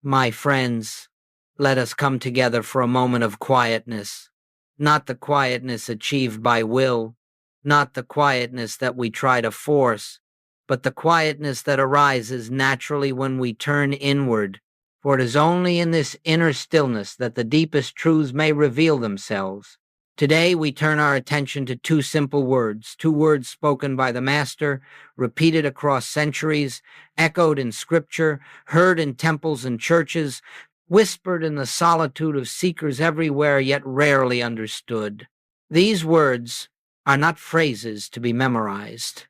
My friends, let us come together for a moment of quietness, not the quietness achieved by will, not the quietness that we try to force, but the quietness that arises naturally when we turn inward, for it is only in this inner stillness that the deepest truths may reveal themselves. Today we turn our attention to two simple words, two words spoken by the Master, repeated across centuries, echoed in scripture, heard in temples and churches, whispered in the solitude of seekers everywhere, yet rarely understood. These words are not phrases to be memorized.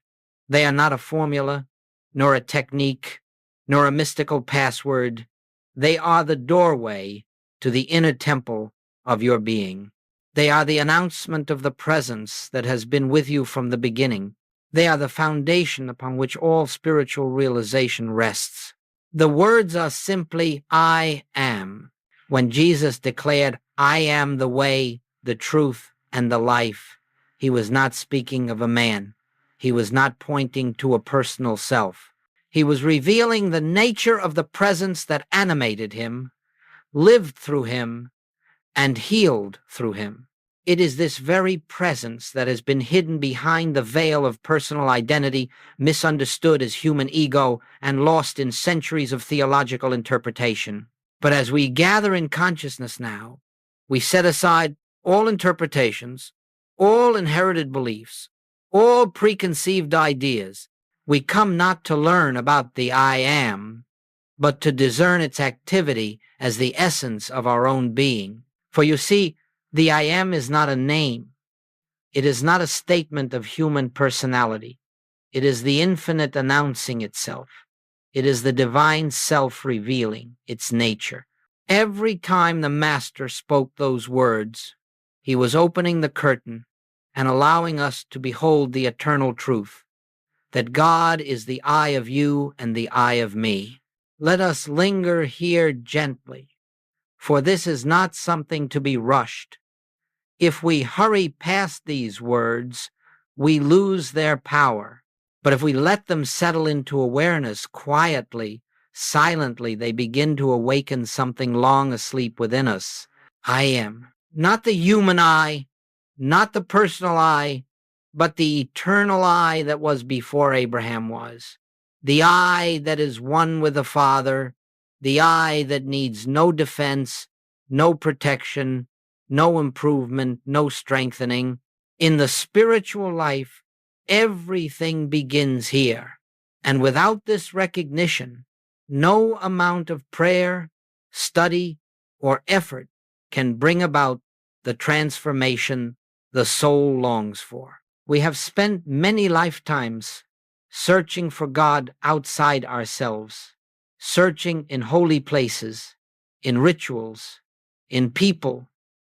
They are not a formula, nor a technique, nor a mystical password. They are the doorway to the inner temple of your being. They are the announcement of the presence that has been with you from the beginning. They are the foundation upon which all spiritual realization rests. The words are simply, I am. When Jesus declared, I am the way, the truth, and the life, he was not speaking of a man. He was not pointing to a personal self. He was revealing the nature of the presence that animated him, lived through him, and healed through him. It is this very presence that has been hidden behind the veil of personal identity, misunderstood as human ego, and lost in centuries of theological interpretation. But as we gather in consciousness now, we set aside all interpretations, all inherited beliefs, all preconceived ideas. We come not to learn about the I am, but to discern its activity as the essence of our own being. For you see, the I am is not a name. It is not a statement of human personality. It is the infinite announcing itself. It is the divine self revealing its nature. Every time the Master spoke those words, he was opening the curtain and allowing us to behold the eternal truth, that God is the I of you and the I of me. Let us linger here gently, for this is not something to be rushed. If we hurry past these words, we lose their power. But if we let them settle into awareness quietly, silently, they begin to awaken something long asleep within us. I am. Not the human I, not the personal I, but the eternal I that was before Abraham was. The I that is one with the Father, the I that needs no defense, no protection, no improvement, no strengthening. In the spiritual life, everything begins here. And without this recognition, no amount of prayer, study, or effort can bring about the transformation the soul longs for. We have spent many lifetimes searching for God outside ourselves, searching in holy places, in rituals, in people,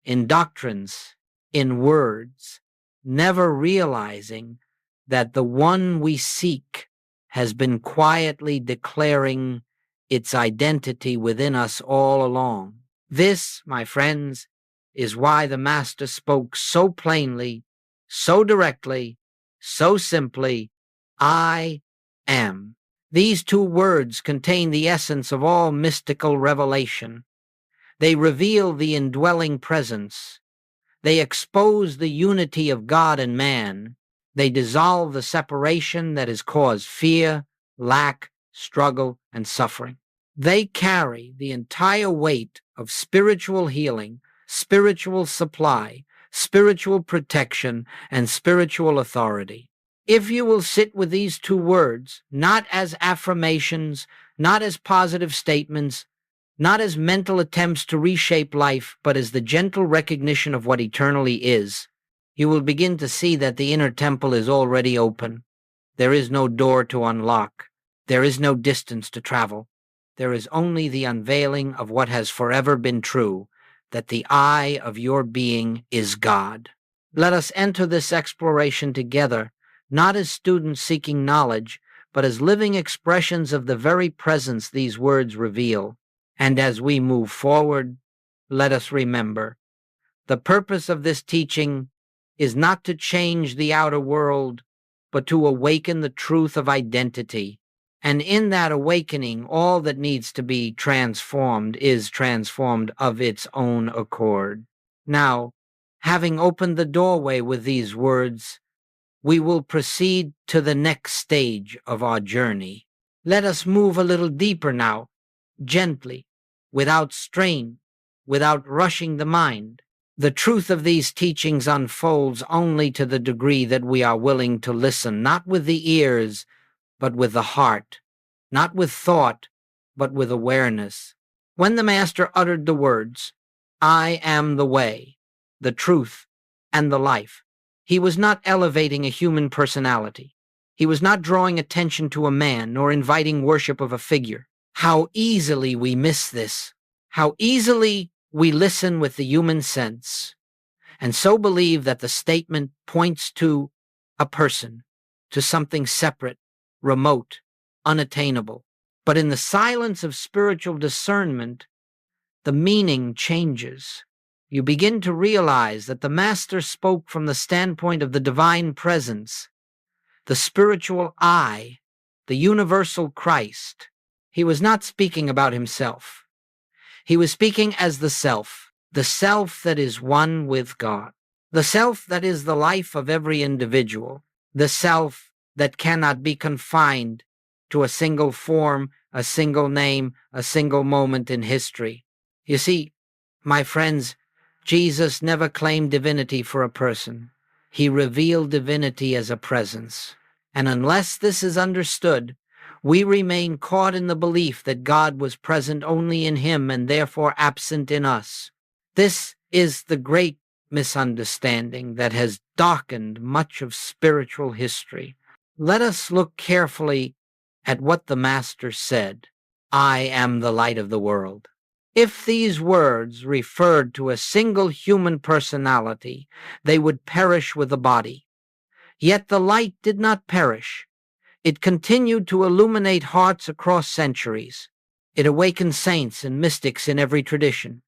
in doctrines, in words, never realizing that the one we seek has been quietly declaring its identity within us all along. This, my friends, is why the Master spoke so plainly, so directly, so simply, I am. These two words contain the essence of all mystical revelation. They reveal the indwelling presence. They expose the unity of God and man. They dissolve the separation that has caused fear, lack, struggle, and suffering. They carry the entire weight of spiritual healing, spiritual supply, spiritual protection, and spiritual authority. If you will sit with these two words, not as affirmations, not as positive statements, not as mental attempts to reshape life, but as the gentle recognition of what eternally is, you will begin to see that the inner temple is already open. There is no door to unlock. There is no distance to travel. There is only the unveiling of what has forever been true, that the I of your being is God. Let us enter this exploration together, not as students seeking knowledge, but as living expressions of the very presence these words reveal. And as we move forward, let us remember, the purpose of this teaching is not to change the outer world, but to awaken the truth of identity, And in that awakening, all that needs to be transformed is transformed of its own accord. Now, having opened the doorway with these words, we will proceed to the next stage of our journey. Let us move a little deeper now, gently, without strain, without rushing the mind. The truth of these teachings unfolds only to the degree that we are willing to listen, not with the ears, but with the heart, not with thought, but with awareness. When the Master uttered the words, "I am the way, the truth, and the life," he was not elevating a human personality. He was not drawing attention to a man nor inviting worship of a figure. How easily we miss this. How easily we listen with the human sense and so believe that the statement points to a person, to something separate, remote, unattainable. But in the silence of spiritual discernment, the meaning changes. You begin to realize that the Master spoke from the standpoint of the divine presence, the spiritual I, the universal Christ. He was not speaking about himself. He was speaking as the self that is one with God, the self that is the life of every individual, the self that cannot be confined to a single form, a single name, a single moment in history. You see, my friends, Jesus never claimed divinity for a person. He revealed divinity as a presence. And unless this is understood, we remain caught in the belief that God was present only in him and therefore absent in us. This is the great misunderstanding that has darkened much of spiritual history. Let us look carefully at what the Master said, "I am the light of the world." If these words referred to a single human personality, they would perish with the body. Yet the light did not perish. It continued to illuminate hearts across centuries. It awakened saints and mystics in every tradition.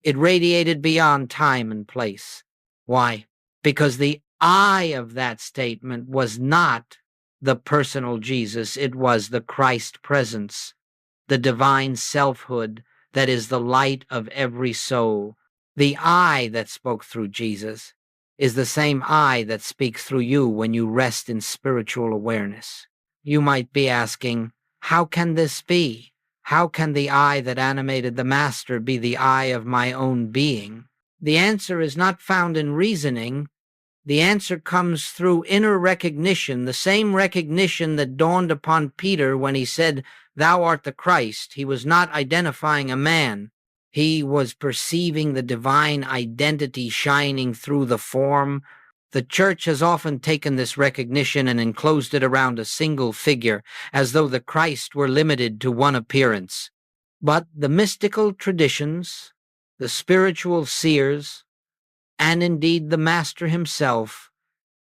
It radiated beyond time and place. Why? Because the I of that statement was not the personal Jesus, it was the Christ presence, the divine selfhood that is the light of every soul. The I that spoke through Jesus is the same I that speaks through you when you rest in spiritual awareness. You might be asking, how can this be? How can the I that animated the Master be the I of my own being? The answer is not found in reasoning. The answer comes through inner recognition, the same recognition that dawned upon Peter when he said, "Thou art the Christ." He was not identifying a man. He was perceiving the divine identity shining through the form. The Church has often taken this recognition and enclosed it around a single figure, as though the Christ were limited to one appearance. But the mystical traditions, the spiritual seers, and indeed the Master himself,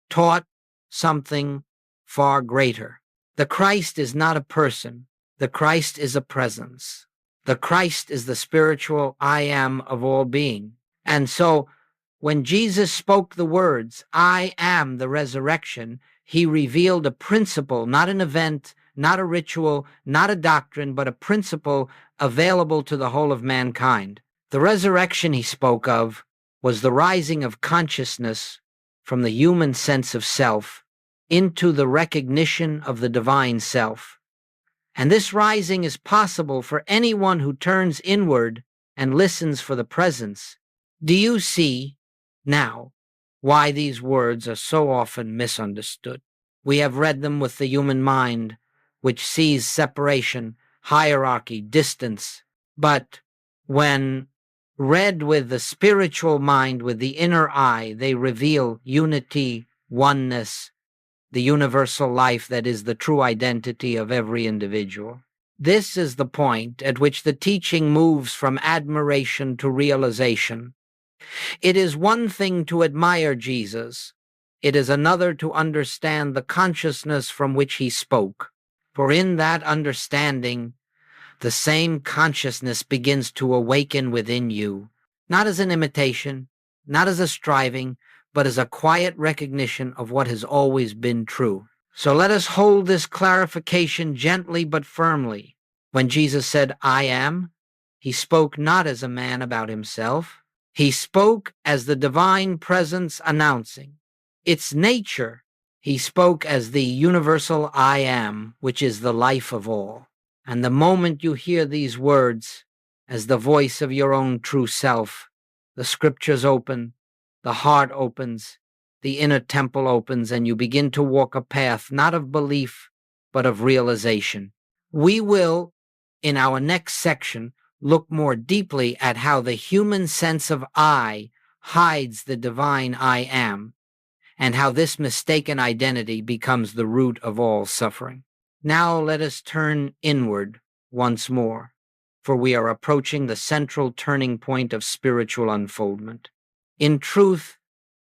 taught something far greater. The Christ is not a person. The Christ is a presence. The Christ is the spiritual I am of all being. And so, when Jesus spoke the words, "I am the resurrection," he revealed a principle, not an event, not a ritual, not a doctrine, but a principle available to the whole of mankind. The resurrection he spoke of was the rising of consciousness from the human sense of self into the recognition of the divine self. And this rising is possible for anyone who turns inward and listens for the presence. Do you see now why these words are so often misunderstood? We have read them with the human mind, which sees separation, hierarchy, distance. But when read with the spiritual mind, with the inner eye, they reveal unity, oneness, the universal life that is the true identity of every individual. This is the point at which the teaching moves from admiration to realization. It is one thing to admire Jesus. It is another to understand the consciousness from which he spoke. For in that understanding, the same consciousness begins to awaken within you, not as an imitation, not as a striving, but as a quiet recognition of what has always been true. So let us hold this clarification gently but firmly. When Jesus said, I am, he spoke not as a man about himself. He spoke as the divine presence announcing its nature. He spoke as the universal I am, which is the life of all. And the moment you hear these words as the voice of your own true self, the scriptures open, the heart opens, the inner temple opens, and you begin to walk a path not of belief, but of realization. We will, in our next section, look more deeply at how the human sense of I hides the divine I am, and how this mistaken identity becomes the root of all suffering. Now let us turn inward once more, for we are approaching the central turning point of spiritual unfoldment. In truth,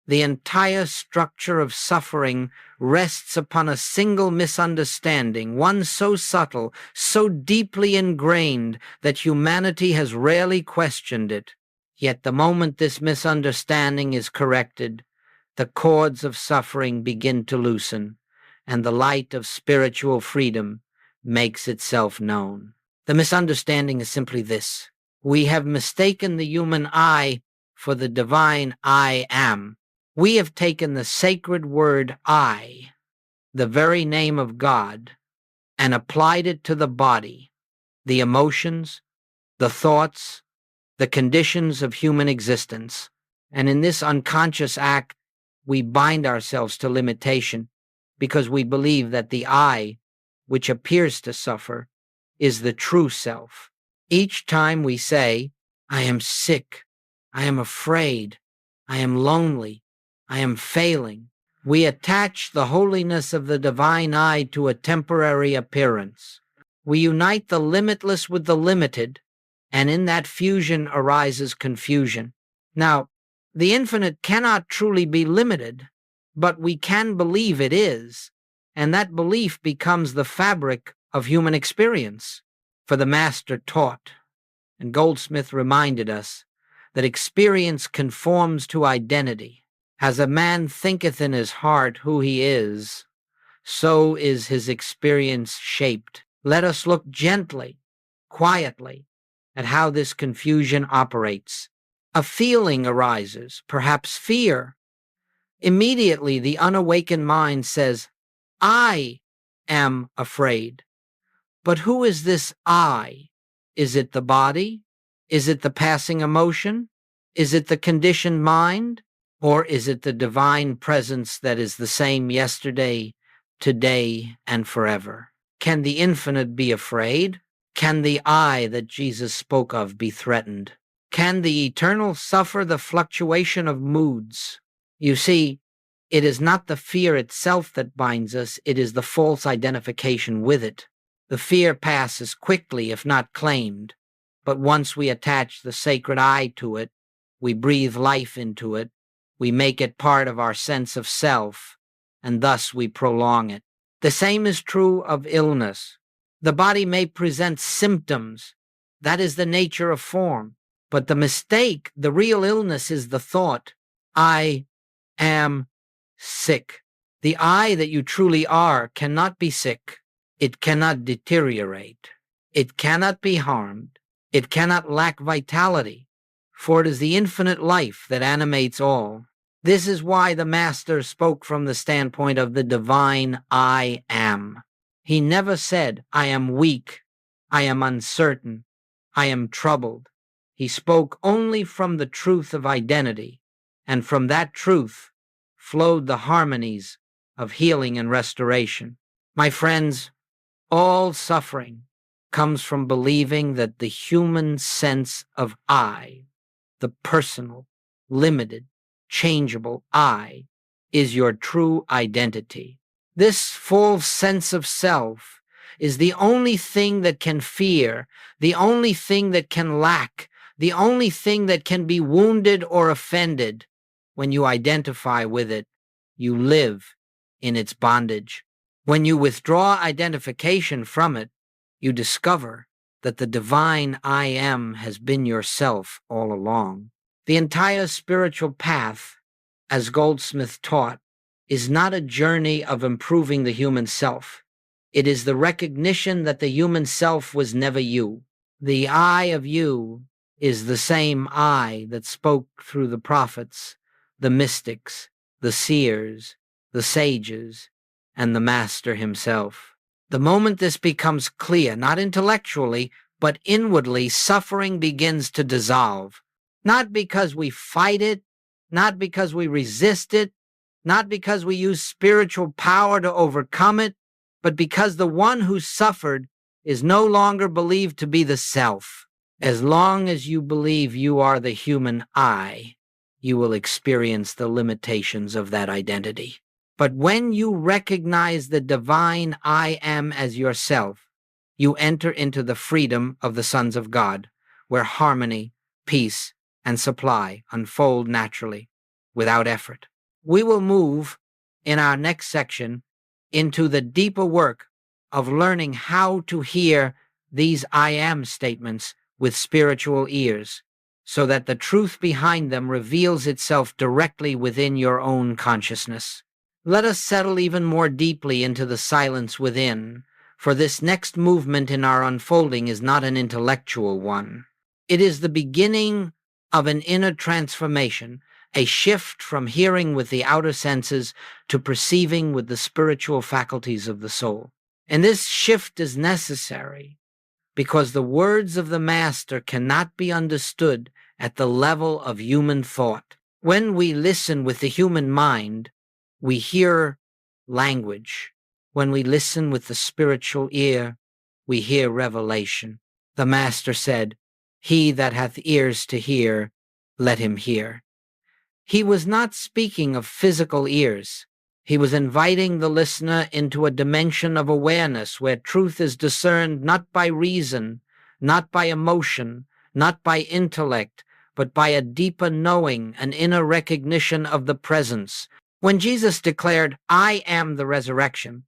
the entire structure of suffering rests upon a single misunderstanding, one so subtle, so deeply ingrained that humanity has rarely questioned it. Yet the moment this misunderstanding is corrected, the cords of suffering begin to loosen, and the light of spiritual freedom makes itself known. The misunderstanding is simply this: we have mistaken the human I for the divine I am. We have taken the sacred word I, the very name of God, and applied it to the body, the emotions, the thoughts, the conditions of human existence. And in this unconscious act, we bind ourselves to limitation because we believe that the I, which appears to suffer, is the true self. Each time we say, I am sick, I am afraid, I am lonely, I am failing, we attach the holiness of the divine I to a temporary appearance. We unite the limitless with the limited, and in that fusion arises confusion. Now, the infinite cannot truly be limited, but we can believe it is, and that belief becomes the fabric of human experience. For the Master taught, and Goldsmith reminded us, that experience conforms to identity. As a man thinketh in his heart who he is, so is his experience shaped. Let us look gently, quietly, at how this confusion operates. A feeling arises, perhaps fear. Immediately, the unawakened mind says, I am afraid. But who is this I? Is it the body? Is it the passing emotion? Is it the conditioned mind? Or is it the divine presence that is the same yesterday, today, and forever? Can the infinite be afraid? Can the I that Jesus spoke of be threatened? Can the eternal suffer the fluctuation of moods? You see, it is not the fear itself that binds us, it is the false identification with it. The fear passes quickly if not claimed, but once we attach the sacred I to it, we breathe life into it, we make it part of our sense of self, and thus we prolong it. The same is true of illness. The body may present symptoms. That is the nature of form. But the mistake, the real illness, is the thought, I am sick. The I that you truly are cannot be sick. It cannot deteriorate. It cannot be harmed. It cannot lack vitality, for it is the infinite life that animates all. This is why the Master spoke from the standpoint of the divine I am. He never said, I am weak, I am uncertain, I am troubled. He spoke only from the truth of identity, and from that truth flowed the harmonies of healing and restoration. My friends, all suffering comes from believing that the human sense of I, the personal, limited, changeable I, is your true identity. This full sense of self is the only thing that can fear, the only thing that can lack, the only thing that can be wounded or offended. When you identify with it, you live in its bondage. When you withdraw identification from it, you discover that the divine I am has been yourself all along. The entire spiritual path, as Goldsmith taught, is not a journey of improving the human self. It is the recognition that the human self was never you. The I of you is the same I that spoke through the prophets, the mystics, the seers, the sages, and the Master himself. The moment this becomes clear, not intellectually, but inwardly, suffering begins to dissolve. Not because we fight it, not because we resist it, not because we use spiritual power to overcome it, but because the one who suffered is no longer believed to be the self. As long as you believe you are the human I, you will experience the limitations of that identity. But when you recognize the divine I am as yourself, you enter into the freedom of the sons of God, where harmony, peace, and supply unfold naturally, without effort. We will move in our next section into the deeper work of learning how to hear these I am statements with spiritual ears, so that the truth behind them reveals itself directly within your own consciousness. Let us settle even more deeply into the silence within, for this next movement in our unfolding is not an intellectual one. It is the beginning of an inner transformation, a shift from hearing with the outer senses to perceiving with the spiritual faculties of the soul. And this shift is necessary because the words of the Master cannot be understood at the level of human thought. When we listen with the human mind, we hear language. When we listen with the spiritual ear, we hear revelation. The Master said, "He that hath ears to hear, let him hear." He was not speaking of physical ears. He was inviting the listener into a dimension of awareness where truth is discerned not by reason, not by emotion, not by intellect, but by a deeper knowing, an inner recognition of the presence. When Jesus declared, "I am the resurrection,"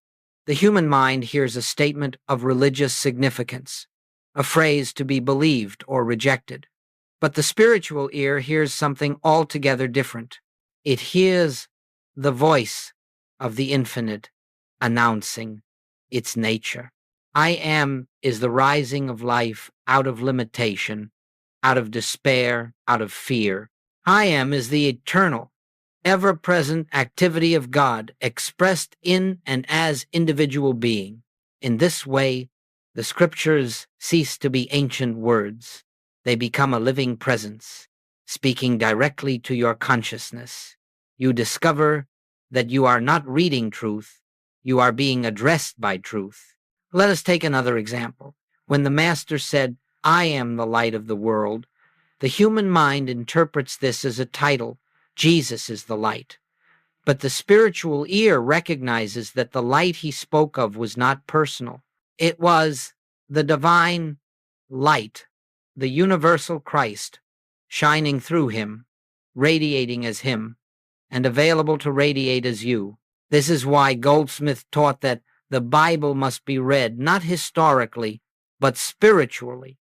the human mind hears a statement of religious significance, a phrase to be believed or rejected. But the spiritual ear hears something altogether different. It hears the voice of the infinite announcing its nature. I am is the rising of life out of limitation, out of despair, out of fear. I am is the eternal, ever-present activity of God expressed in and as individual being. In this way, the scriptures cease to be ancient words. They become a living presence, speaking directly to your consciousness. You discover that you are not reading truth, you are being addressed by truth. Let us take another example. When the Master said, "I am the light of the world," the human mind interprets this as a title. Jesus is the light. But the spiritual ear recognizes that the light he spoke of was not personal. It was the divine light, the universal Christ, shining through him, radiating as him, and available to radiate as you. This is why Goldsmith taught that the Bible must be read not historically, but spiritually.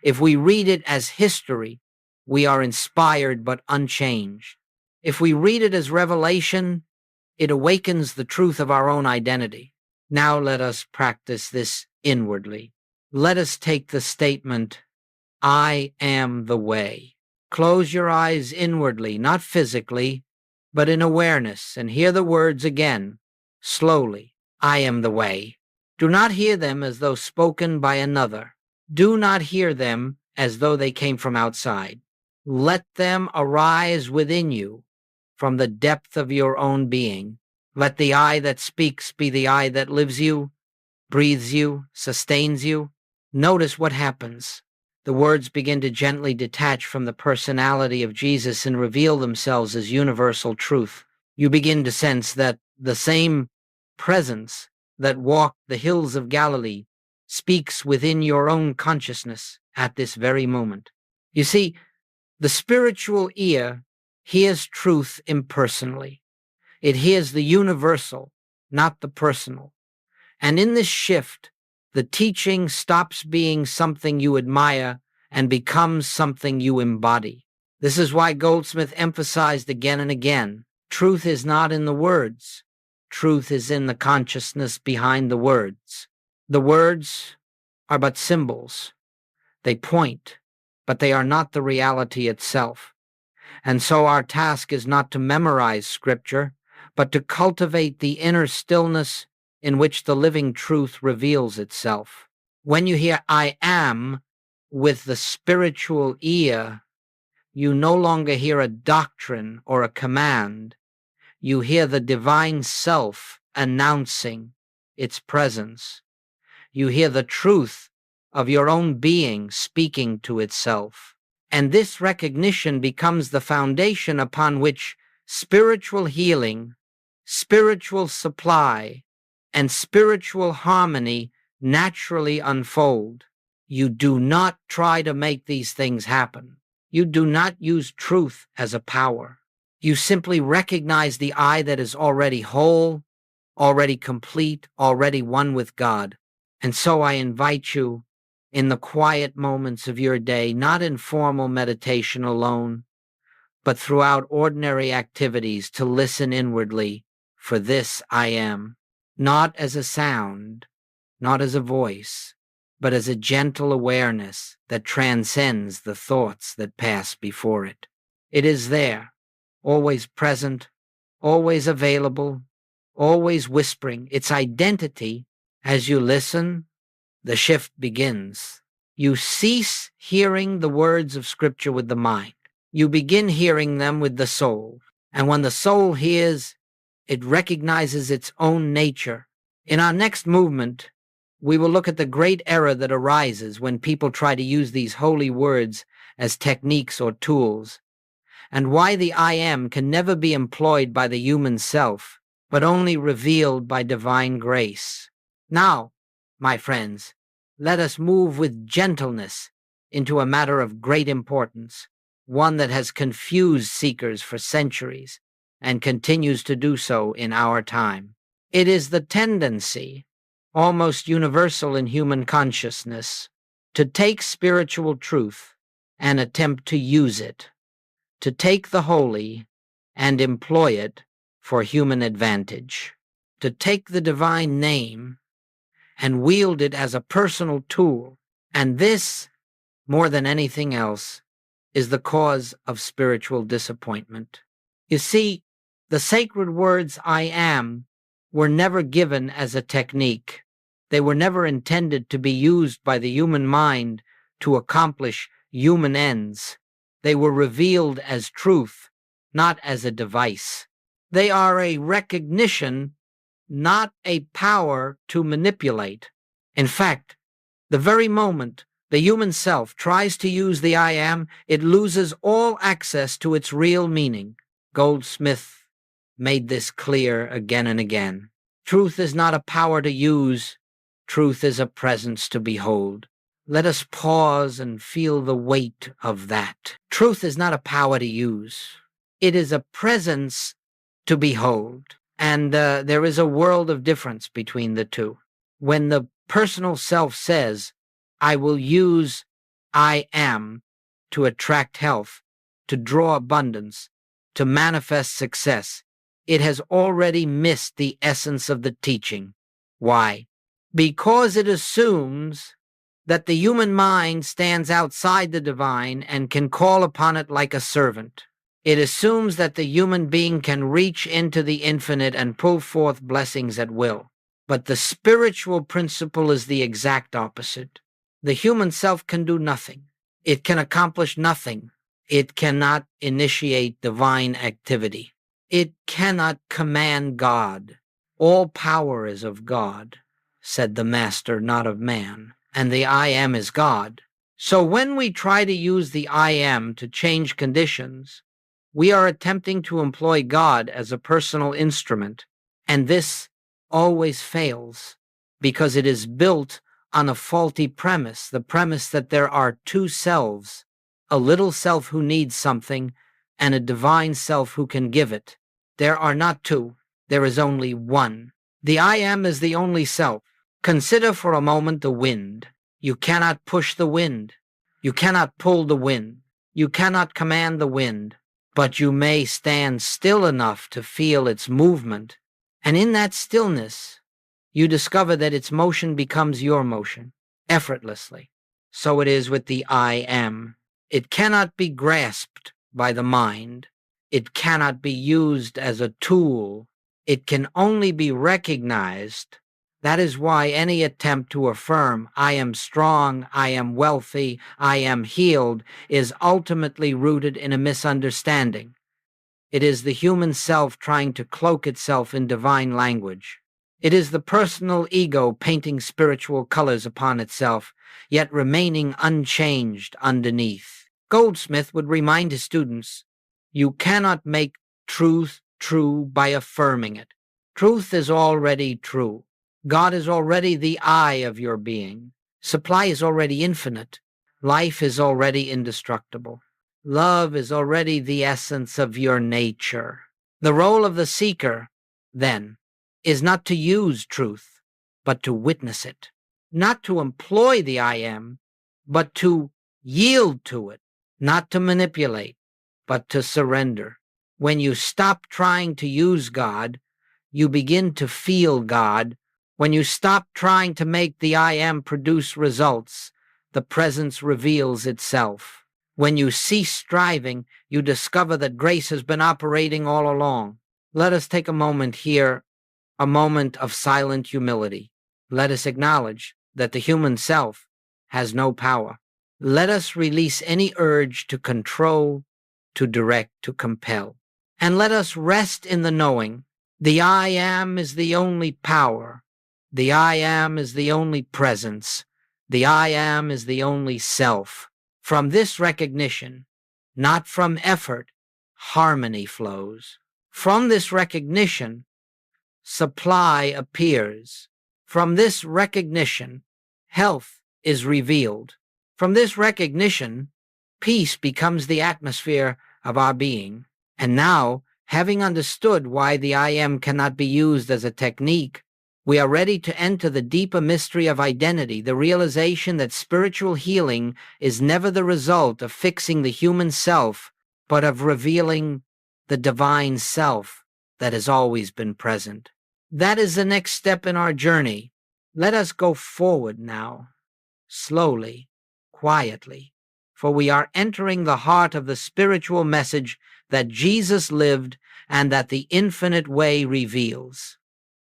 If we read it as history, we are inspired but unchanged. If we read it as revelation, it awakens the truth of our own identity. Now let us practice this inwardly. Let us take the statement, "I am the way." Close your eyes inwardly, not physically, but in awareness, and hear the words again, slowly. I am the way. Do not hear them as though spoken by another. Do not hear them as though they came from outside. Let them arise within you from the depth of your own being. Let the I that speaks be the I that lives you, breathes you, sustains you. Notice what happens. The words begin to gently detach from the personality of Jesus and reveal themselves as universal truth. You begin to sense that the same presence that walked the hills of Galilee speaks within your own consciousness at this very moment. You see, the spiritual ear hears truth impersonally. It hears the universal, not the personal. And in this shift, the teaching stops being something you admire and becomes something you embody. This is why Goldsmith emphasized again and again, Truth is not in the words. Truth is in the consciousness behind the words. The words are but symbols. They point, but they are not the reality itself. And so our task is not to memorize Scripture, but to cultivate the inner stillness in which the living truth reveals itself. When you hear "I am" with the spiritual ear, you no longer hear a doctrine or a command. You hear the divine self announcing its presence. You hear the truth of your own being speaking to itself. And this recognition becomes the foundation upon which spiritual healing, spiritual supply, and spiritual harmony naturally unfold. You do not try to make these things happen. You do not use truth as a power. You simply recognize the I that is already whole, already complete, already one with God. And so I invite you, in the quiet moments of your day, not in formal meditation alone, but throughout ordinary activities, to listen inwardly for this I am, not as a sound, not as a voice, but as a gentle awareness that transcends the thoughts that pass before it. It is there, always present, always available, always whispering its identity. As you listen, the shift begins. You cease hearing the words of Scripture with the mind. You begin hearing them with the soul. And when the soul hears, it recognizes its own nature. In our next movement, we will look at the great error that arises when people try to use these holy words as techniques or tools, and why the I am can never be employed by the human self, but only revealed by divine grace. Now, my friends, let us move with gentleness into a matter of great importance, one that has confused seekers for centuries and continues to do so in our time. It is the tendency, almost universal in human consciousness, to take spiritual truth and attempt to use it, to take the holy and employ it for human advantage, to take the divine name and wield it as a personal tool. And this, more than anything else, is the cause of spiritual disappointment. You see, the sacred words I am were never given as a technique. They were never intended to be used by the human mind to accomplish human ends. They were revealed as truth, not as a device. They are a recognition, not a power to manipulate. In fact, the very moment the human self tries to use the I am, it loses all access to its real meaning. Goldsmith made this clear again and again. Truth is not a power to use. Truth is a presence to behold. Let us pause and feel the weight of that. Truth is not a power to use. It is a presence to behold. And there is a world of difference between the two. When the personal self says, I will use I am to attract health, to draw abundance, to manifest success, it has already missed the essence of the teaching. Why? Because it assumes that the human mind stands outside the divine and can call upon it like a servant. It assumes that the human being can reach into the infinite and pull forth blessings at will. But the spiritual principle is the exact opposite. The human self can do nothing. It can accomplish nothing. It cannot initiate divine activity. It cannot command God. All power is of God, said the Master, not of man, and the I am is God. So when we try to use the I am to change conditions, we are attempting to employ God as a personal instrument, and this always fails because it is built on a faulty premise, the premise that there are two selves, a little self who needs something and a divine self who can give it. There are not two. There is only one. The I am is the only self. Consider for a moment the wind. You cannot push the wind. You cannot pull the wind. You cannot command the wind. but you may stand still enough to feel its movement, and in that stillness, you discover that its motion becomes your motion, effortlessly. So it is with the I am. It cannot be grasped by the mind. It cannot be used as a tool. It can only be recognized. That is why any attempt to affirm, I am strong, I am wealthy, I am healed, is ultimately rooted in a misunderstanding. It is the human self trying to cloak itself in divine language. It is the personal ego painting spiritual colors upon itself, yet remaining unchanged underneath. Goldsmith would remind his students, you cannot make truth true by affirming it. Truth is already true. God is already the I of your being. Supply is already infinite. Life is already indestructible. Love is already the essence of your nature. The role of the seeker, then, is not to use truth, but to witness it. Not to employ the I am, but to yield to it. Not to manipulate, but to surrender. When you stop trying to use God, you begin to feel God. When you stop trying to make the I am produce results, the presence reveals itself. When you cease striving, you discover that grace has been operating all along. Let us take a moment here, a moment of silent humility. Let us acknowledge that the human self has no power. Let us release any urge to control, to direct, to compel. And let us rest in the knowing the I am is the only power. The I am is the only presence. The I am is the only self. From this recognition, not from effort, harmony flows. From this recognition, supply appears. From this recognition, health is revealed. From this recognition, peace becomes the atmosphere of our being. And now, having understood why the I am cannot be used as a technique, we are ready to enter the deeper mystery of identity, the realization that spiritual healing is never the result of fixing the human self, but of revealing the divine self that has always been present. That is the next step in our journey. Let us go forward now, slowly, quietly, for we are entering the heart of the spiritual message that Jesus lived and that the infinite way reveals.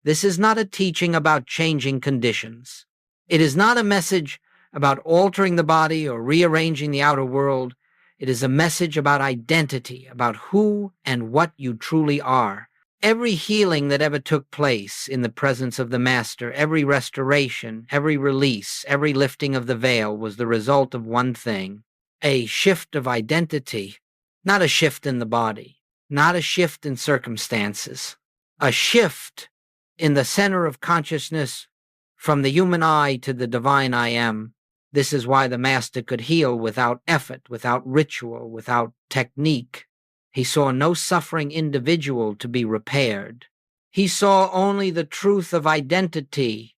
This is not a teaching about changing conditions. It is not a message about altering the body or rearranging the outer world. It is a message about identity, about who and what you truly are. Every healing that ever took place in the presence of the Master, every restoration, every release, every lifting of the veil was the result of one thing: a shift of identity, not a shift in the body, not a shift in circumstances, a shift in the center of consciousness from the human I to the divine I am. This is why the Master could heal without effort, without ritual, without technique. He saw no suffering individual to be repaired. He saw only the truth of identity,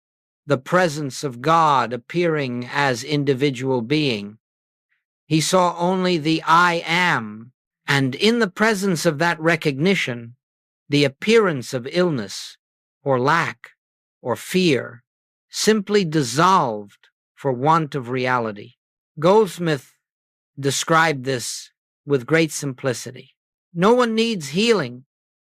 the presence of God appearing as individual being. He saw only the I am, and in the presence of that recognition, the appearance of illness or lack or fear simply dissolved for want of reality. Goldsmith described this with great simplicity. No one needs healing.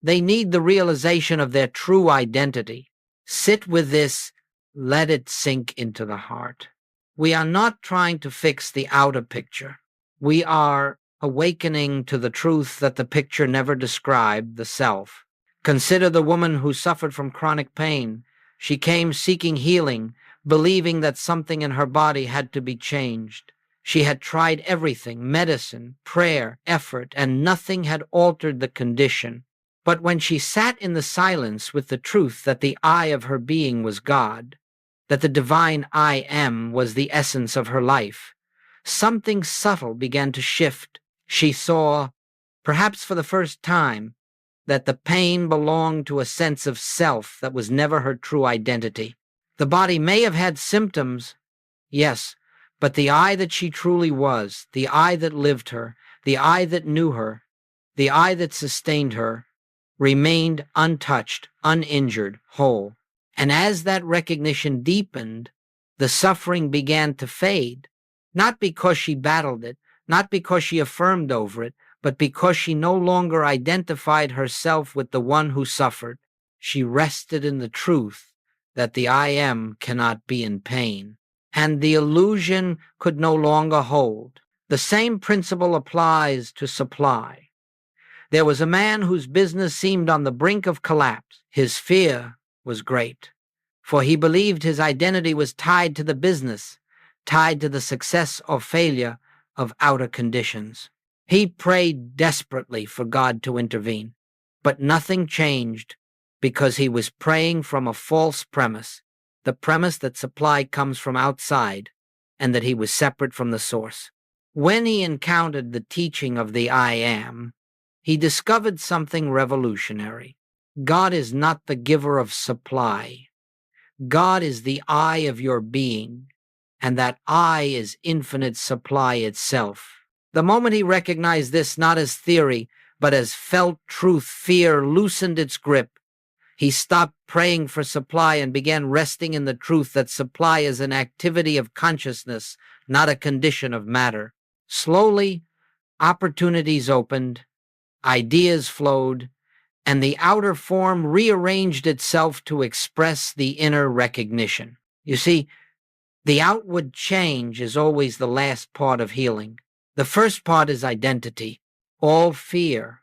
They need the realization of their true identity. Sit with this, let it sink into the heart. We are not trying to fix the outer picture. We are awakening to the truth that the picture never described, the self. Consider the woman who suffered from chronic pain. She came seeking healing, believing that something in her body had to be changed. She had tried everything, medicine, prayer, effort, and nothing had altered the condition. But when she sat in the silence with the truth that the I of her being was God, that the divine I am was the essence of her life, something subtle began to shift. She saw, perhaps for the first time, that the pain belonged to a sense of self that was never her true identity. The body may have had symptoms, yes, but the I that she truly was, the I that lived her, the I that knew her, The I that sustained her remained untouched, uninjured, whole. And as that recognition deepened, the suffering began to fade, not because she battled it, not because she affirmed over it, but because she no longer identified herself with the one who suffered. She rested in the truth that the I am cannot be in pain, and the illusion could no longer hold. The same principle applies to supply. There was a man whose business seemed on the brink of collapse. His fear was great, for he believed his identity was tied to the business, tied to the success or failure of outer conditions. He prayed desperately for God to intervene, but nothing changed because he was praying from a false premise, the premise that supply comes from outside and that he was separate from the source. When he encountered the teaching of the I am, he discovered something revolutionary. God is not the giver of supply. God is the I of your being, and that I is infinite supply itself. The moment he recognized this not as theory, but as felt truth, fear loosened its grip. He stopped praying for supply and began resting in the truth that supply is an activity of consciousness, not a condition of matter. Slowly, opportunities opened, ideas flowed, and the outer form rearranged itself to express the inner recognition. You see, the outward change is always the last part of healing. The first part is identity. All fear,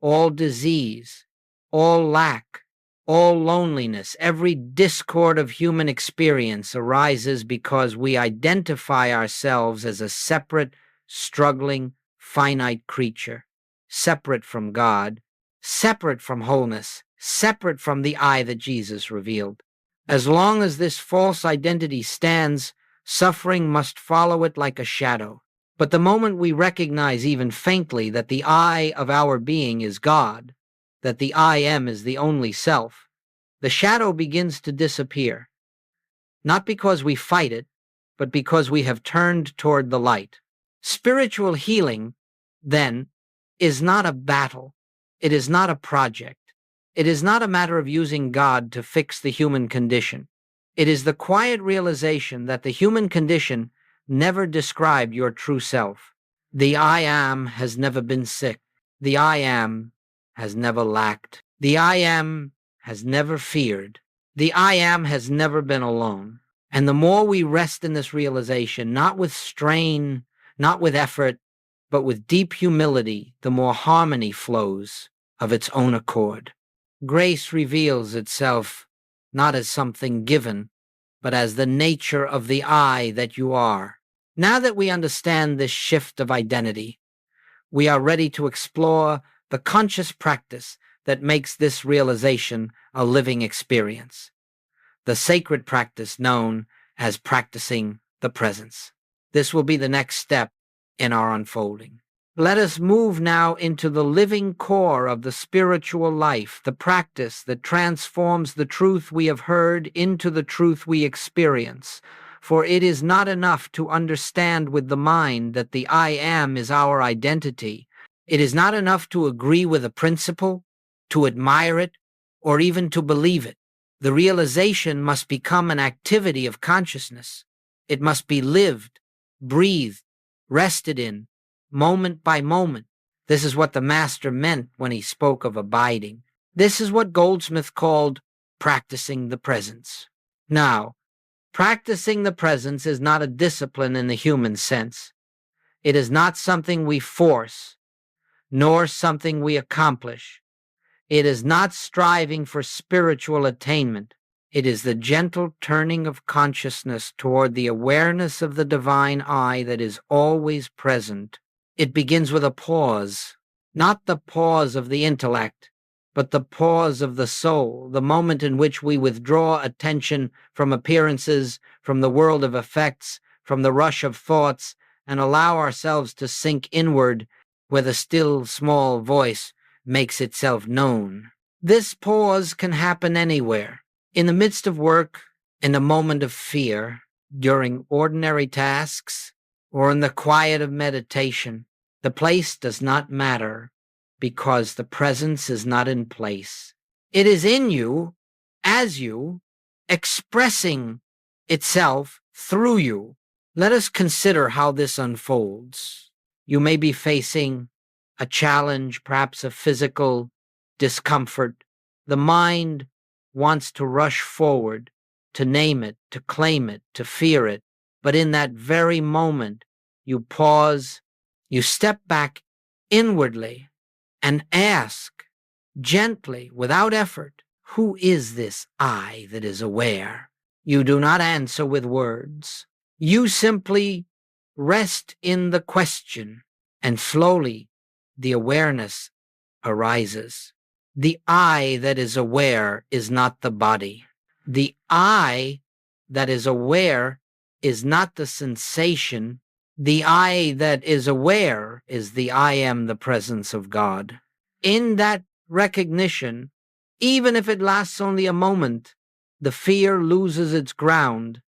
all disease, all lack, all loneliness, every discord of human experience arises because we identify ourselves as a separate, struggling, finite creature, separate from God, separate from wholeness, separate from the I that Jesus revealed. As long as this false identity stands, suffering must follow it like a shadow. But the moment we recognize even faintly that the I of our being is God, that the I am is the only self, the shadow begins to disappear, not because we fight it, but because we have turned toward the light. Spiritual healing, then, is not a battle. It is not a project. It is not a matter of using God to fix the human condition. It is the quiet realization that the human condition never described your true self. The I am has never been sick. The I am has never lacked. The I am has never feared. The I am has never been alone. And the more we rest in this realization, not with strain, not with effort, but with deep humility, the more harmony flows of its own accord. Grace reveals itself not as something given, but as the nature of the I that you are. Now that we understand this shift of identity, we are ready to explore the conscious practice that makes this realization a living experience, the sacred practice known as practicing the presence. This will be the next step in our unfolding. Let us move now into the living core of the spiritual life, the practice that transforms the truth we have heard into the truth we experience. For it is not enough to understand with the mind that the I am is our identity. It is not enough to agree with a principle, to admire it, or even to believe it. The realization must become an activity of consciousness. It must be lived, breathed, rested in, moment by moment. This is what the Master meant when he spoke of abiding. This is what Goldsmith called practicing the presence. Now, practicing the presence is not a discipline in the human sense. It is not something we force, nor something we accomplish. It is not striving for spiritual attainment. It is the gentle turning of consciousness toward the awareness of the divine I that is always present. It begins with a pause, not the pause of the intellect, but the pause of the soul, the moment in which we withdraw attention from appearances, from the world of effects, from the rush of thoughts, and allow ourselves to sink inward where the still small voice makes itself known. This pause can happen anywhere, in the midst of work, in a moment of fear, during ordinary tasks, or in the quiet of meditation. The place does not matter. because the presence is not in place. It is in you, as you, expressing itself through you. Let us consider how this unfolds. You may be facing a challenge, perhaps a physical discomfort. The mind wants to rush forward, to name it, to claim it, to fear it. But in that very moment, you pause, you step back inwardly and ask gently, without effort, who is this I that is aware? You do not answer with words. You simply rest in the question, and slowly the awareness arises. The I that is aware is not the body. The I that is aware is not the sensation. The I that is aware is the I am the presence of God. In that recognition, even if it lasts only a moment, the fear loses its ground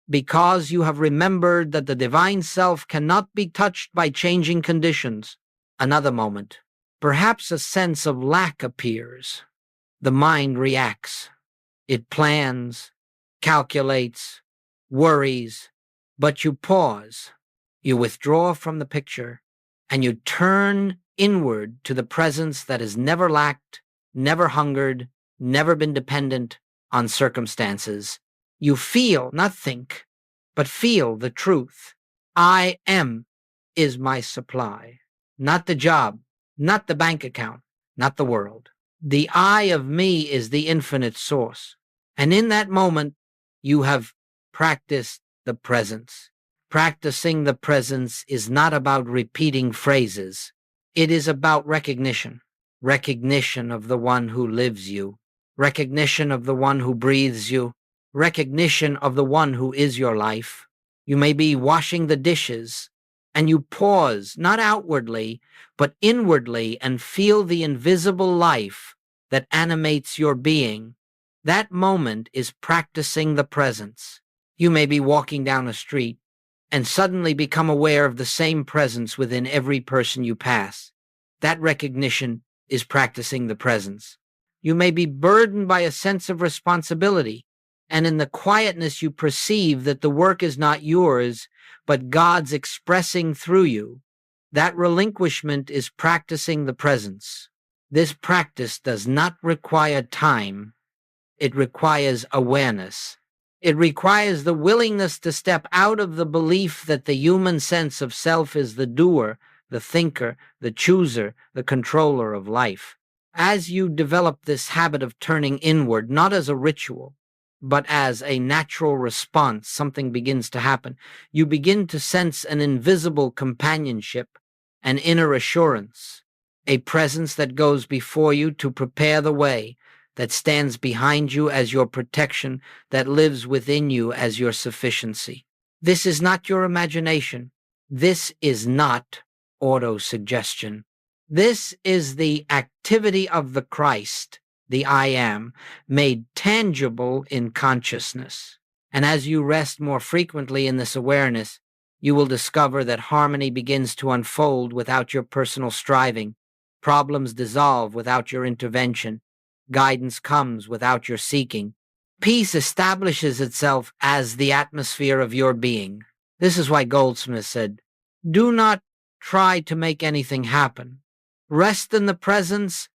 because you have remembered that the divine self cannot be touched by changing conditions. Another moment. Perhaps a sense of lack appears. The mind reacts. It plans, calculates, worries, but you pause. You withdraw from the picture, and you turn inward to the presence that has never lacked, never hungered, never been dependent on circumstances. You feel, not think, but feel the truth. I am is my supply, not the job, not the bank account, not the world. The I of me is the infinite source. And in that moment, you have practiced the presence. Practicing the presence is not about repeating phrases. It is about recognition. Recognition of the one who lives you. Recognition of the one who breathes you. Recognition of the one who is your life. You may be washing the dishes, and you pause, not outwardly, but inwardly, and feel the invisible life that animates your being. That moment is practicing the presence. You may be walking down a street and suddenly become aware of the same presence within every person you pass. That recognition is practicing the presence. You may be burdened by a sense of responsibility, and in the quietness you perceive that the work is not yours, but God's expressing through you. That relinquishment is practicing the presence. This practice does not require time. It requires awareness. It requires the willingness to step out of the belief that the human sense of self is the doer, the thinker, the chooser, the controller of life. As you develop this habit of turning inward, not as a ritual, but as a natural response, something begins to happen. You begin to sense an invisible companionship, an inner assurance, a presence that goes before you to prepare the way, that stands behind you as your protection, that lives within you as your sufficiency. This is not your imagination. This is not autosuggestion. This is the activity of the Christ, the I am, made tangible in consciousness. And as you rest more frequently in this awareness, you will discover that harmony begins to unfold without your personal striving. Problems dissolve without your intervention. Guidance comes without your seeking. Peace establishes itself as the atmosphere of your being. This is why Goldsmith said, "Do not try to make anything happen. Rest in the presence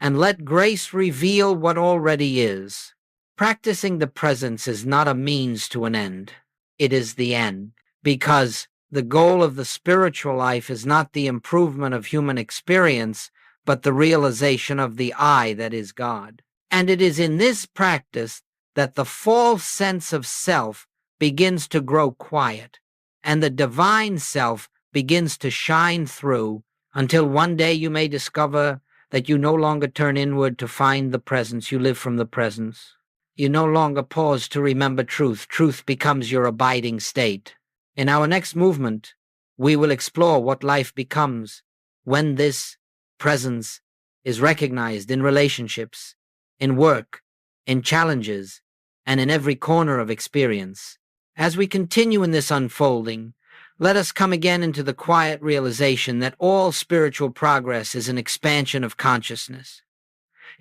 and let grace reveal what already is." Practicing the presence is not a means to an end. It is the end, because the goal of the spiritual life is not the improvement of human experience, but the realization of the I that is God. And it is in this practice that the false sense of self begins to grow quiet, and the divine self begins to shine through, until one day you may discover that you no longer turn inward to find the presence, you live from the presence. You no longer pause to remember truth. Truth becomes your abiding state. In our next movement, we will explore what life becomes when this presence is recognized in relationships, in work, in challenges, and in every corner of experience. As we continue in this unfolding, Let us come again into the quiet realization that all spiritual progress is an expansion of consciousness.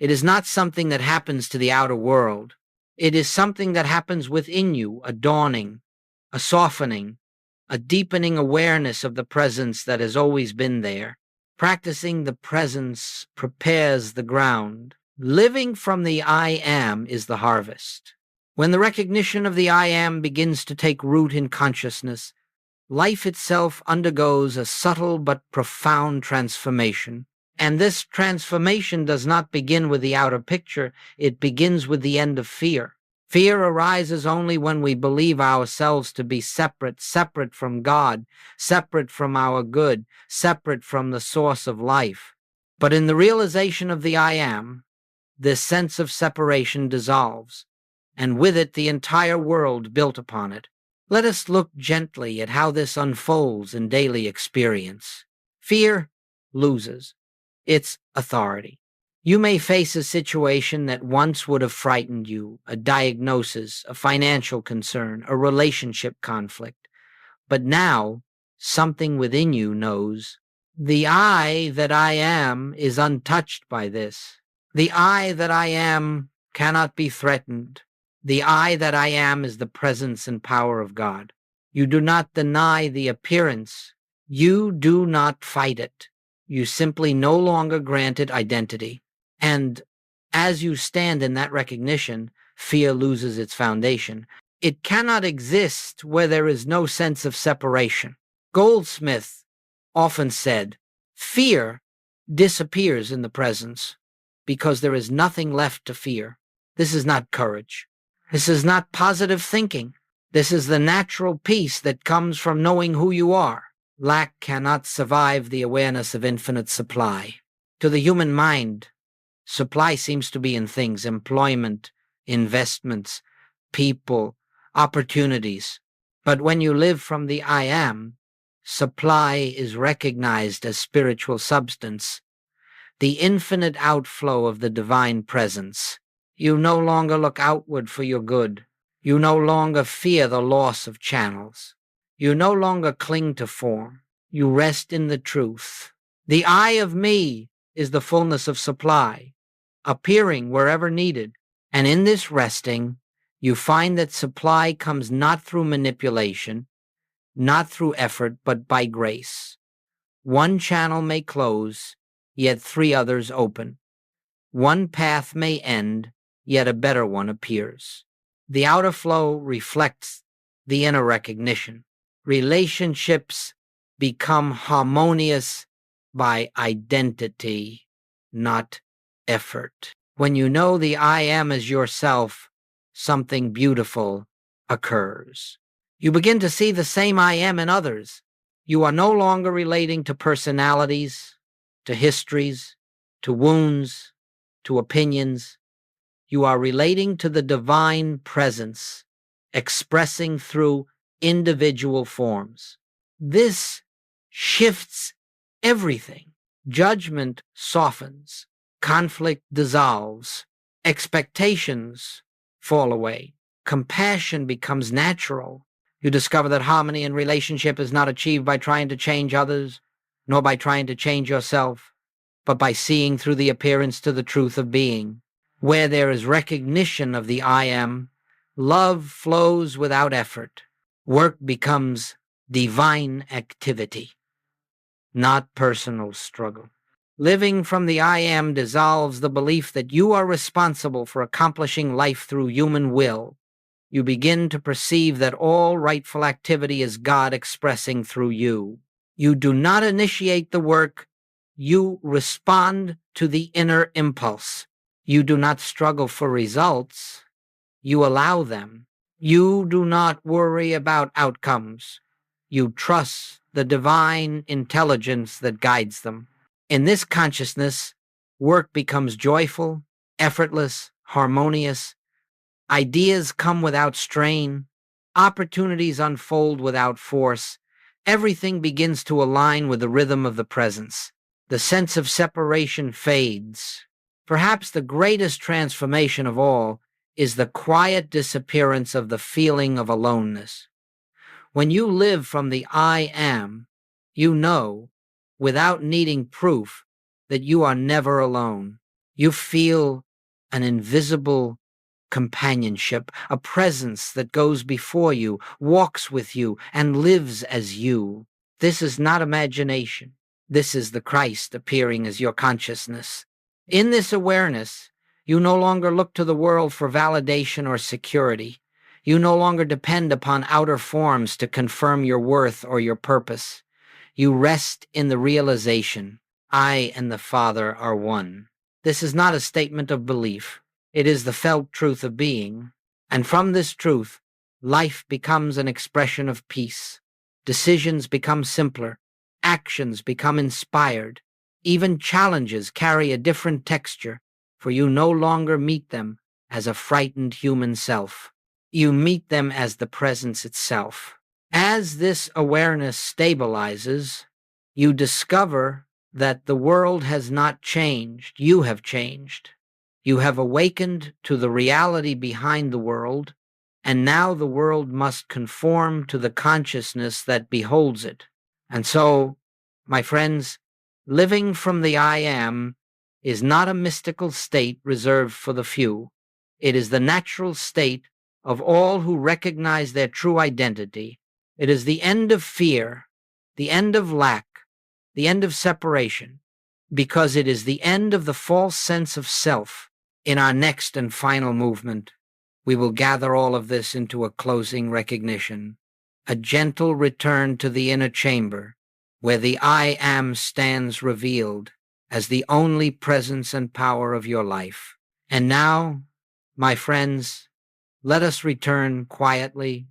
It is not something that happens to the outer world. It is something that happens within you, a dawning, a softening, a deepening awareness of the presence that has always been there. Practicing the presence prepares the ground. Living from the I am is the harvest. When the recognition of the I am begins to take root in consciousness, life itself undergoes a subtle but profound transformation. And this transformation does not begin with the outer picture, it begins with the end of fear. Fear arises only when we believe ourselves to be separate from God, separate from our good, separate from the source of life. But in the realization of the I am, this sense of separation dissolves, and with it the entire world built upon it. Let us look gently at how this unfolds in daily experience. Fear loses its authority. You may face a situation that once would have frightened you, a diagnosis, a financial concern, a relationship conflict. But now, something within you knows, the I that I am is untouched by this. The I that I am cannot be threatened. The I that I am is the presence and power of God. You do not deny the appearance. You do not fight it. You simply no longer grant it identity. And as you stand in that recognition, fear loses its foundation. It cannot exist where there is no sense of separation. Goldsmith often said, fear disappears in the presence because there is nothing left to fear. This is not courage. This is not positive thinking. This is the natural peace that comes from knowing who you are. Lack cannot survive the awareness of infinite supply. To the human mind, supply seems to be in things, employment, investments, people, opportunities. But when you live from the I am, supply is recognized as spiritual substance, the infinite outflow of the divine presence. You no longer look outward for your good. You no longer fear the loss of channels. You no longer cling to form. You rest in the truth. The I of me is the fullness of supply, appearing wherever needed. And in this resting, you find that supply comes not through manipulation, not through effort, but by grace. One channel may close, yet 3 others open. One path may end, yet a better one appears. The outer flow reflects the inner recognition. Relationships become harmonious by identity, not effort. When you know the I am as yourself, something beautiful occurs. You begin to see the same I am in others. You are no longer relating to personalities, to histories, to wounds, to opinions. You are relating to the divine presence, expressing through individual forms. This shifts everything. Judgment softens, conflict dissolves, expectations fall away, compassion becomes natural. You discover that harmony in relationship is not achieved by trying to change others, nor by trying to change yourself, but by seeing through the appearance to the truth of being. Where there is recognition of the I am, love flows without effort. Work becomes divine activity, not personal struggle. Living from the I am dissolves the belief that you are responsible for accomplishing life through human will. You begin to perceive that all rightful activity is God expressing through you. You do not initiate the work, you respond to the inner impulse. You do not struggle for results, you allow them. You do not worry about outcomes. You trust the divine intelligence that guides them. In this consciousness, work becomes joyful, effortless, harmonious. Ideas come without strain. Opportunities unfold without force. Everything begins to align with the rhythm of the presence. The sense of separation fades. Perhaps the greatest transformation of all is the quiet disappearance of the feeling of aloneness. When you live from the I am, you know, without needing proof, that you are never alone. You feel an invisible companionship, a presence that goes before you, walks with you, and lives as you. This is not imagination. This is the Christ appearing as your consciousness. In this awareness, you no longer look to the world for validation or security. You no longer depend upon outer forms to confirm your worth or your purpose. You rest in the realization, I and the Father are one. This is not a statement of belief. It is the felt truth of being. And from this truth, life becomes an expression of peace. Decisions become simpler. Actions become inspired. Even challenges carry a different texture, for you no longer meet them as a frightened human self. You meet them as the presence itself. As this awareness stabilizes, you discover that the world has not changed. You have changed. You have awakened to the reality behind the world, and now the world must conform to the consciousness that beholds it. And so, my friends, living from the I am is not a mystical state reserved for the few. It is the natural state of all who recognize their true identity. It is the end of fear, the end of lack, the end of separation, because it is the end of the false sense of self. In our next and final movement, we will gather all of this into a closing recognition, a gentle return to the inner chamber, where the I am stands revealed as the only presence and power of your life. And now, my friends, let us return quietly,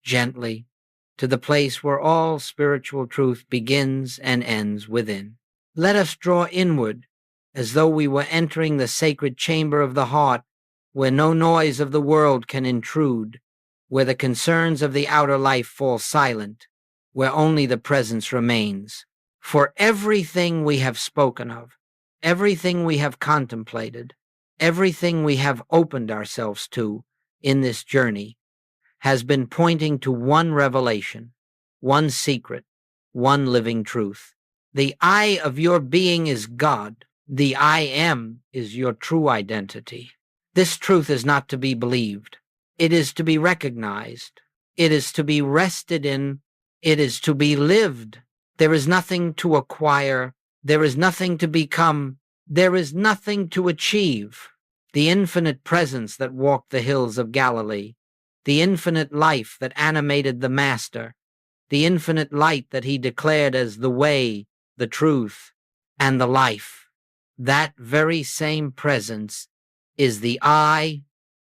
gently, to the place where all spiritual truth begins and ends within. Let us draw inward, as though we were entering the sacred chamber of the heart, where no noise of the world can intrude, where the concerns of the outer life fall silent, where only the presence remains. For everything we have spoken of, everything we have contemplated, everything we have opened ourselves to in this journey has been pointing to one revelation, one secret, one living truth. The I of your being is God. The I am is your true identity. This truth is not to be believed. It is to be recognized. It is to be rested in. It is to be lived. There is nothing to acquire. There is nothing to become. There is nothing to achieve. The infinite presence that walked the hills of Galilee, the infinite life that animated the Master, the infinite light that he declared as the way, the truth, and the life. That very same presence is the I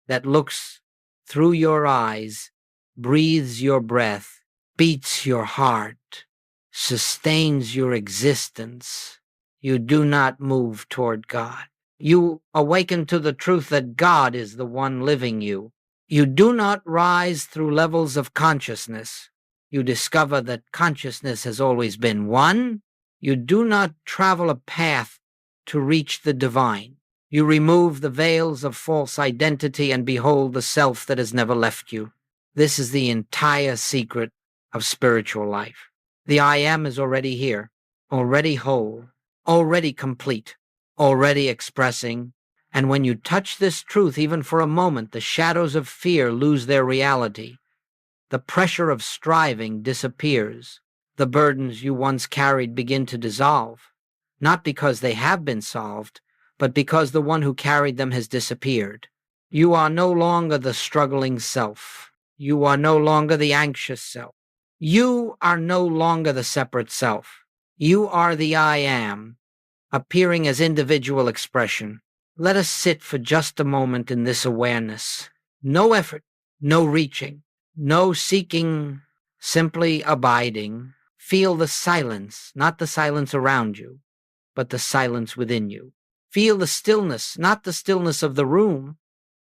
that looks through your eyes, breathes your breath, beats your heart, sustains your existence. You do not move toward God. You awaken to the truth that God is the one living you. You do not rise through levels of consciousness. You discover that consciousness has always been one. You do not travel a path to reach the divine. You remove the veils of false identity and behold the self that has never left you. This is the entire secret of spiritual life. The I am is already here, already whole, already complete, already expressing. And when you touch this truth, even for a moment, the shadows of fear lose their reality. The pressure of striving disappears. The burdens you once carried begin to dissolve, not because they have been solved, but because the one who carried them has disappeared. You are no longer the struggling self. You are no longer the anxious self. You are no longer the separate self. You are the I am, appearing as individual expression. Let us sit for just a moment in this awareness. No effort, no reaching, no seeking, simply abiding. Feel the silence, not the silence around you, but the silence within you. Feel the stillness, not the stillness of the room,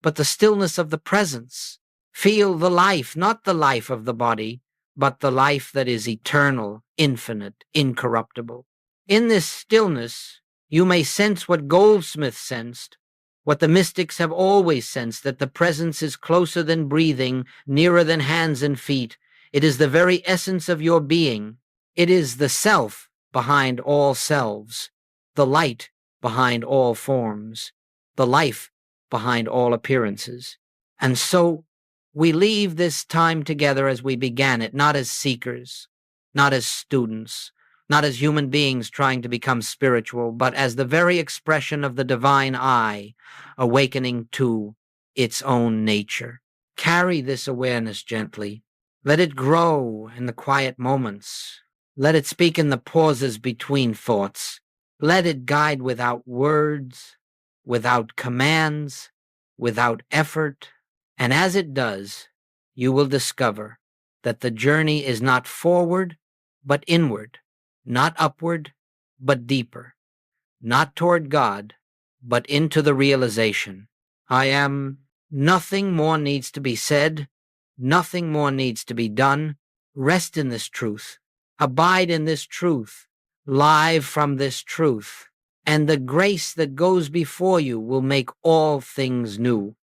but the stillness of the presence. Feel the life, not the life of the body, but the life that is eternal, infinite, incorruptible. In this stillness, you may sense what Goldsmith sensed, what the mystics have always sensed, that the presence is closer than breathing, nearer than hands and feet. It is the very essence of your being. It is the self behind all selves, the light behind all forms, the life behind all appearances. And so we leave this time together as we began it, not as seekers, not as students, not as human beings trying to become spiritual, but as the very expression of the divine I, awakening to its own nature. Carry this awareness gently. Let it grow in the quiet moments. Let it speak in the pauses between thoughts. Let it guide without words, without commands, without effort. And as it does, you will discover that the journey is not forward, but inward, not upward, but deeper, not toward God, but into the realization. I am. Nothing more needs to be said. Nothing more needs to be done. Rest in this truth. Abide in this truth. Live from this truth. And the grace that goes before you will make all things new.